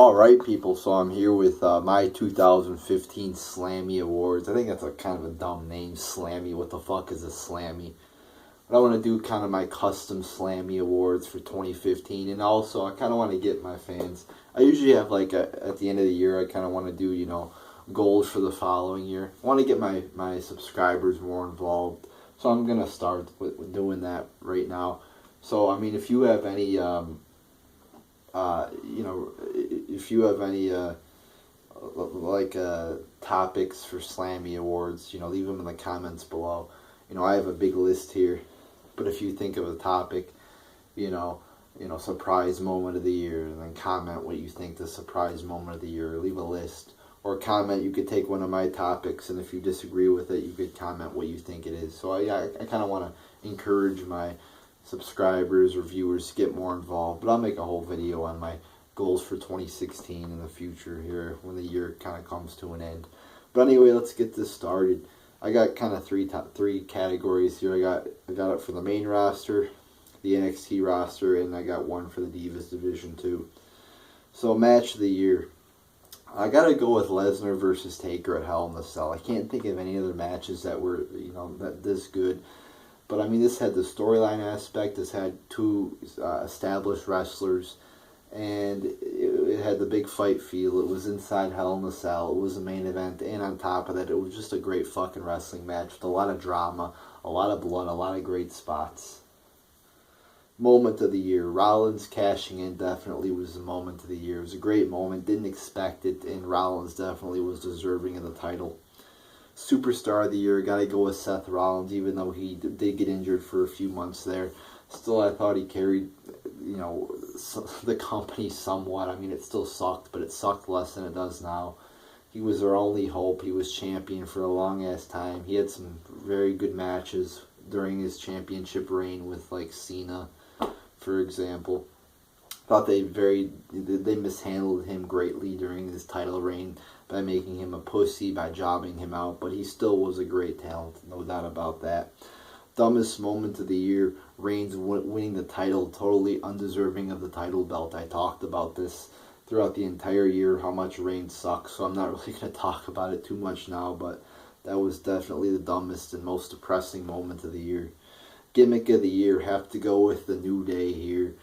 Alright, people, so I'm here with my 2015 Slammy Awards. I think that's a kind of a dumb name, Slammy. What the fuck is a Slammy? But I want to do kind of my custom Slammy Awards for 2015, and also I kind of want to get my fans. I usually have, like, at the end of the year, I kind of want to do, goals for the following year. I want to get my subscribers more involved, so I'm going to start with doing that right now. So, I mean, if you have any... if you have any topics for Slammy Awards, leave them in the comments below. I have a big list here, but if you think of a topic, surprise moment of the year, and then comment what you think the surprise moment of the year. Leave a list or comment. You could take one of my topics, and if you disagree with it, you could comment what you think it is. So I kind of want to encourage my subscribers or viewers to get more involved, but I'll make a whole video on my goals for 2016 in the future here when the year kind of comes to an end. But anyway, let's get this started. I got kind of three categories here. I got it for the main roster, the NXT roster, and I got one for the Divas division too. So match of the year, I gotta go with Lesnar versus Taker at Hell in the Cell. I can't think of any other matches that were this good. But, I mean, this had the storyline aspect. This had two established wrestlers. And it had the big fight feel. It was inside Hell in a Cell. It was a main event. And on top of that, it was just a great fucking wrestling match with a lot of drama, a lot of blood, a lot of great spots. Moment of the year. Rollins cashing in definitely was the moment of the year. It was a great moment. Didn't expect it. And Rollins definitely was deserving of the title. Superstar of the year, gotta go with Seth Rollins, even though he did get injured for a few months there. Still, I thought he carried, the company somewhat. I mean, it still sucked, but it sucked less than it does now. He was their only hope. He was champion for a long-ass time. He had some very good matches during his championship reign with, like, Cena, for example. Thought they mishandled him greatly during his title reign by making him a pussy, by jobbing him out, but he still was a great talent, no doubt about that. Dumbest moment of the year, Reigns winning the title, totally undeserving of the title belt. I talked about this throughout the entire year, how much Reigns sucks, so I'm not really going to talk about it too much now, but that was definitely the dumbest and most depressing moment of the year. Gimmick of the year, have to go with the New Day here.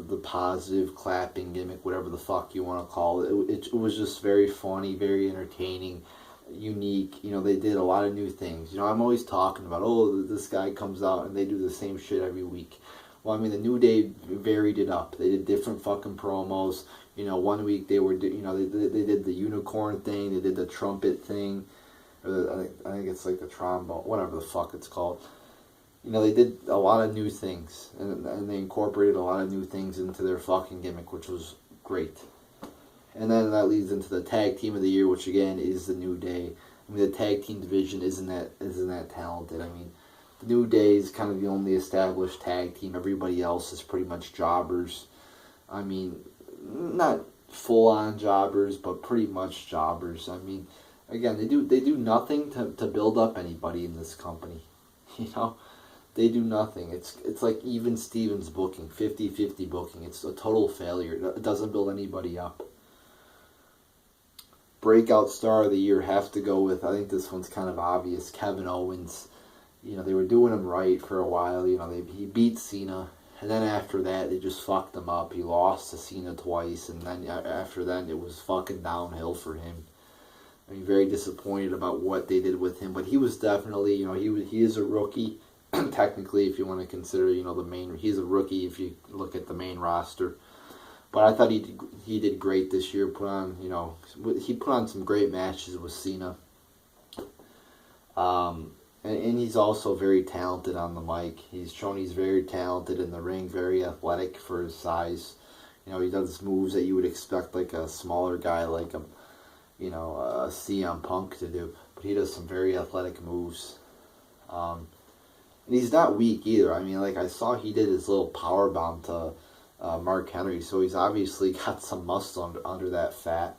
The positive clapping gimmick, whatever the fuck you want to call it. It was just very funny, very entertaining, unique. They did a lot of new things. I'm always talking about, this guy comes out and they do the same shit every week. Well, I mean, the New Day varied it up. They did different fucking promos. 1 week they were, they did the unicorn thing, they did the trumpet thing, or I think it's like the trombone, whatever the fuck it's called. They did a lot of new things, and they incorporated a lot of new things into their fucking gimmick, which was great. And then that leads into the tag team of the year, which again is the New Day. I mean, the tag team division isn't that talented. I mean, the New Day is kind of the only established tag team. Everybody else is pretty much jobbers. I mean, not full-on jobbers, but pretty much jobbers. I mean, again, they do nothing to build up anybody in this company. They do nothing. It's like even Stevens booking, 50-50 booking. It's a total failure. It doesn't build anybody up. Breakout star of the year, have to go with, I think this one's kind of obvious, Kevin Owens. They were doing him right for a while. He beat Cena, and then after that, they just fucked him up. He lost to Cena twice, and then after that, it was fucking downhill for him. I mean, very disappointed about what they did with him, but he was definitely, he is a rookie. Technically, if you want to consider, he's a rookie if you look at the main roster. But I thought he did great this year. He put on some great matches with Cena. And he's also very talented on the mic. He's shown he's very talented in the ring, very athletic for his size. He does moves that you would expect like a smaller guy like a CM Punk to do. But he does some very athletic moves. And he's not weak either. I mean, like I saw he did his little power bomb to Mark Henry, so he's obviously got some muscle under that fat.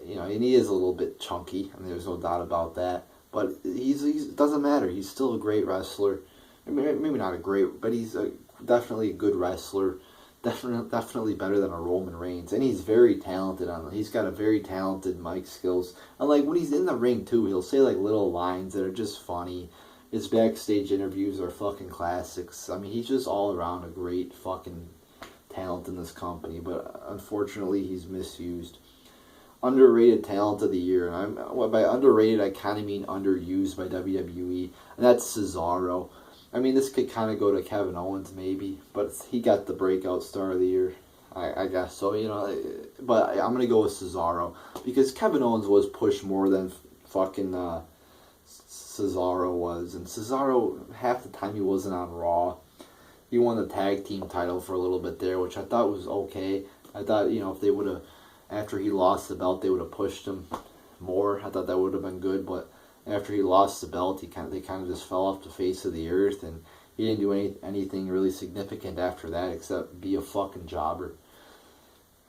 And he is a little bit chunky. I mean, there's no doubt about that. But it doesn't matter. He's still a great wrestler. I mean, maybe not a great, but he's definitely a good wrestler. definitely better than a Roman Reigns, and he's very talented he's got a very talented mic skills, and like when he's in the ring too, he'll say like little lines that are just funny. His backstage interviews are fucking classics. I mean, he's just all around a great fucking talent in this company, but unfortunately he's misused. Underrated talent of the year, and by underrated I kind of mean underused by WWE, and that's Cesaro. I mean, this could kind of go to Kevin Owens maybe, but he got the breakout star of the year, I guess so, you know. But I'm going to go with Cesaro, because Kevin Owens was pushed more than fucking Cesaro was. And Cesaro, half the time he wasn't on Raw. He won the tag team title for a little bit there, which I thought was okay. I thought, you know, if they would have, after he lost the belt, they would have pushed him more. I thought that would have been good, but after he lost the belt, they kind of just fell off the face of the earth, and he didn't do anything really significant after that except be a fucking jobber,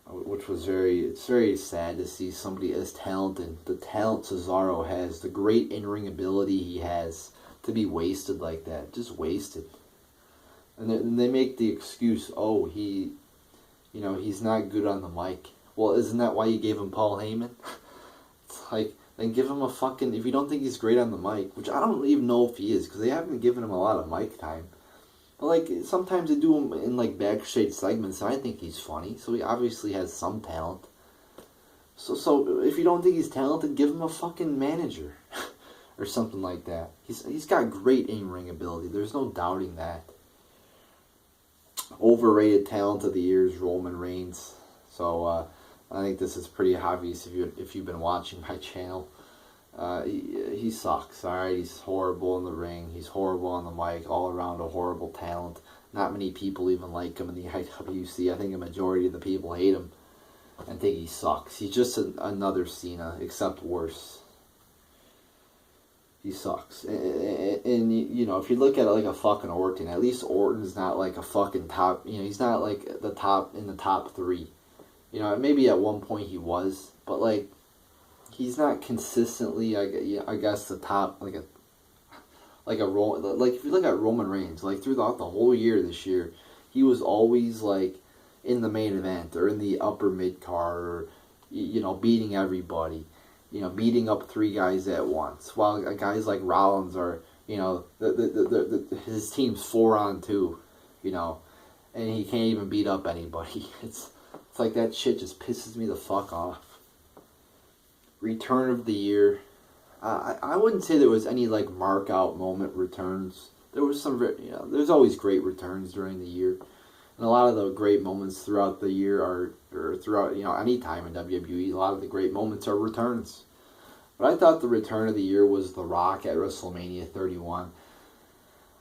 which was it's very sad to see somebody as talented, the talent Cesaro has, the great in-ring ability he has, to be wasted like that, just wasted. And they make the excuse, oh, he's not good on the mic. Well, isn't that why you gave him Paul Heyman? It's like, then give him a fucking, if you don't think he's great on the mic, which I don't even know if he is, because they haven't given him a lot of mic time. But like, sometimes they do him in like backstage segments, and I think he's funny, so he obviously has some talent. So if you don't think he's talented, give him a fucking manager, or something like that. He's got great in-ring ability, there's no doubting that. Overrated talent of the year is Roman Reigns. So, I think this is pretty obvious if you've been watching my channel. He sucks, alright? He's horrible in the ring. He's horrible on the mic. All around a horrible talent. Not many people even like him in the IWC. I think a majority of the people hate him and think he sucks. He's just another Cena, except worse. He sucks. And you know, if you look at it like a fucking Orton, at least Orton's not like a fucking top, you know, he's not like the top in the top 3. You know, maybe at one point he was, but like, he's not consistently, I guess, the top, like if you look at Roman Reigns, like throughout the whole year this year, he was always like in the main event or in the upper mid card, or you know, beating everybody, you know, beating up 3 guys at once, while guys like Rollins are, you know, his team's 4-on-2, you know, and he can't even beat up anybody. It's like that shit just pisses me the fuck off. Return of the year. I wouldn't say there was any like mark out moment returns. There was some, you know, there's always great returns during the year. And a lot of the great moments throughout the year or throughout, you know, any time in WWE, a lot of the great moments are returns. But I thought the return of the year was The Rock at WrestleMania 31.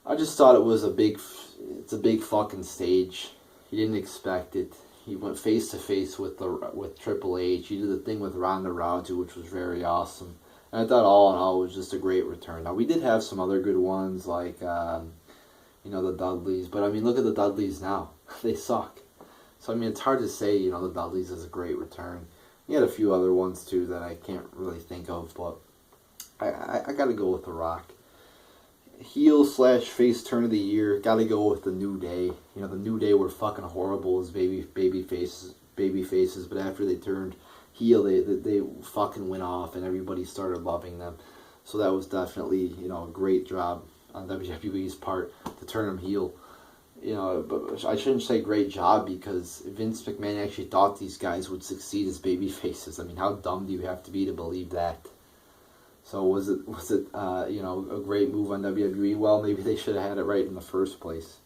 I just thought it's a big fucking stage. He didn't expect it. He went face to face with Triple H. He did the thing with Ronda Rousey, which was very awesome. And I thought all in all it was just a great return. Now we did have some other good ones like you know, the Dudleys, but I mean, look at the Dudleys now. They suck. So I mean, it's hard to say, you know, the Dudleys is a great return. You had a few other ones too that I can't really think of, but I got to go with The Rock. Heel/face turn of the year, gotta go with the New Day. You know, the New Day were fucking horrible as baby faces, but after they turned heel, they fucking went off and everybody started loving them. So that was definitely, you know, a great job on WWE's part to turn them heel. You know, but I shouldn't say great job, because Vince McMahon actually thought these guys would succeed as baby faces. I mean, how dumb do you have to be to believe that? So was it you know, a great move on WWE? Well, maybe they should have had it right in the first place.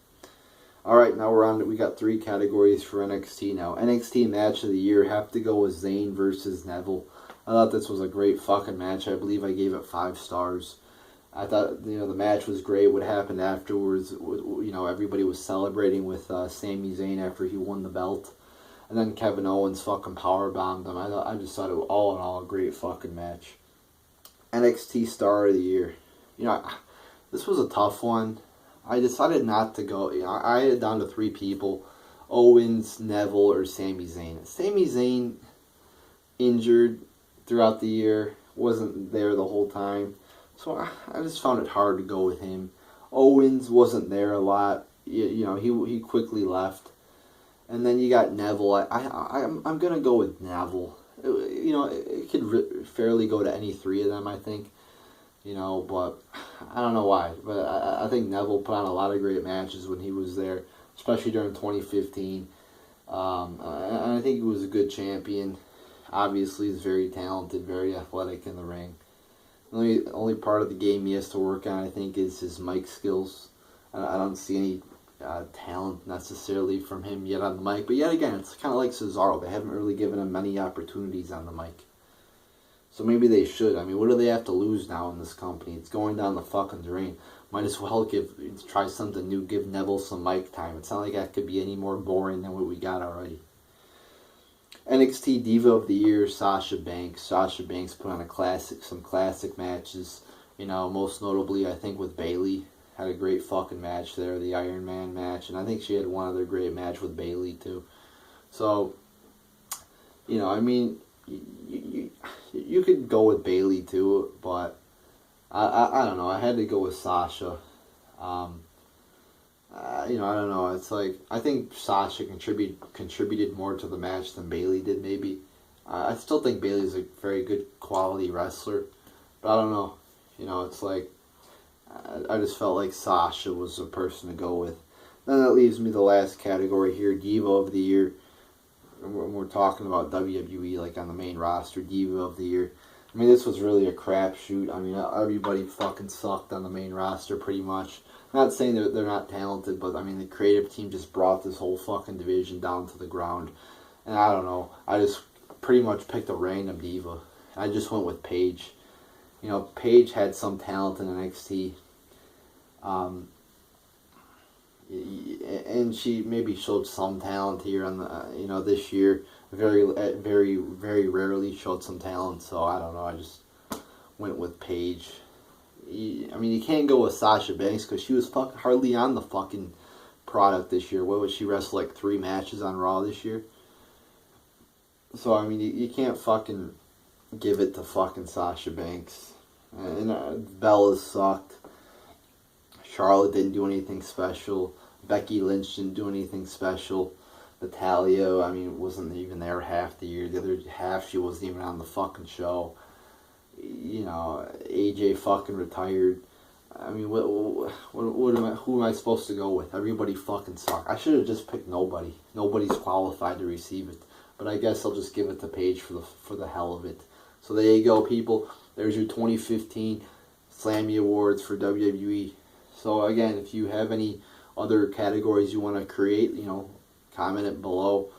Alright, now we got 3 categories for NXT now. NXT match of the year, have to go with Zayn versus Neville. I thought this was a great fucking match. I believe I gave it 5 stars. I thought, you know, the match was great. What happened afterwards, you know, everybody was celebrating with Sami Zayn after he won the belt. And then Kevin Owens fucking powerbombed him. I just thought it was all in all a great fucking match. NXT Star of the Year. You know, this was a tough one. I decided not to go. You know, I had it down to 3 people: Owens, Neville, or Sami Zayn. Sami Zayn, injured throughout the year, wasn't there the whole time. So I just found it hard to go with him. Owens wasn't there a lot. You know, he quickly left. And then you got Neville. I'm going to go with Neville. You know, it could fairly go to any three of them, I think. You know, but I don't know why. But I think Neville put on a lot of great matches when he was there, especially during 2015. And I think he was a good champion. Obviously, he's very talented, very athletic in the ring. The only part of the game he has to work on, I think, is his mic skills. I don't see any talent necessarily from him yet on the mic. But yet again, it's kind of like Cesaro. They haven't really given him many opportunities on the mic. So maybe they should. I mean, what do they have to lose now in this company? It's going down the fucking drain. Might as well try something new. Give Neville some mic time. It's not like that could be any more boring than what we got already. NXT Diva of the Year, Sasha Banks. Sasha Banks put on some classic matches. You know, most notably, I think, with Bayley. Had a great fucking match there, the Iron Man match. And I think she had one other great match with Bayley, too. So, you know, I mean, you could go with Bayley, too. But, I don't know. I had to go with Sasha. You know, I don't know. It's like, I think Sasha contributed more to the match than Bayley did, maybe. I still think Bayley's a very good quality wrestler. But I don't know. You know, it's like, I just felt like Sasha was the person to go with. Then that leaves me the last category here, Diva of the Year. When we're talking about WWE, like on the main roster, Diva of the Year. I mean, this was really a crapshoot. I mean, everybody fucking sucked on the main roster pretty much. I'm not saying they're not talented, but I mean, the creative team just brought this whole fucking division down to the ground. And I don't know. I just pretty much picked a random diva. I just went with Paige. You know, Paige had some talent in NXT. And she maybe showed some talent here on the, you know, this year. Very, very rarely showed some talent. So I don't know. I just went with Paige. I mean, you can't go with Sasha Banks because she was hardly on the fucking product this year. What was she wrestled like 3 matches on Raw this year? So I mean, you can't fucking give it to fucking Sasha Banks. And Bella sucked. Charlotte didn't do anything special. Becky Lynch didn't do anything special. Natalya, I mean, wasn't even there half the year. The other half, she wasn't even on the fucking show. You know, AJ fucking retired. I mean, who am I supposed to go with? Everybody fucking sucked. I should have just picked nobody. Nobody's qualified to receive it. But I guess I'll just give it to Paige for the hell of it. So there you go, people. There's your 2015 Slammy Awards for WWE. So again, if you have any other categories you want to create, you know, comment it below.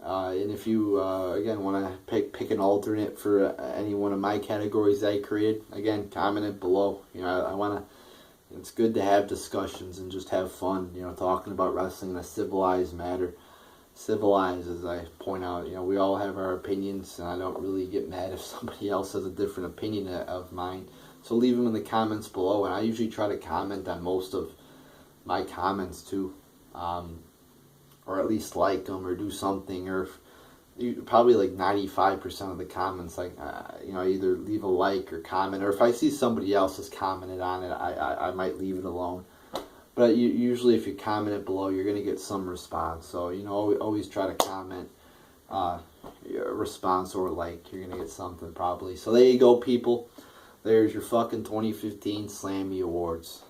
And if you, again, want to pick an alternate for any one of my categories that I created, again, comment it below. You know, I want to, it's good to have discussions and just have fun, you know, talking about wrestling in a civilized manner. Civilized, as I point out, you know, we all have our opinions, and I don't really get mad if somebody else has a different opinion of mine. So leave them in the comments below, and I usually try to comment on most of my comments too. Or at least like them or do something, or probably like 95% of the comments, like, you know, either leave a like or comment, or if I see somebody else has commented on it, I might leave it alone. But usually if you comment it below, you're going to get some response. So, you know, always try to comment a response or like. You're going to get something probably. So there you go, people. There's your fucking 2015 Slammy Awards.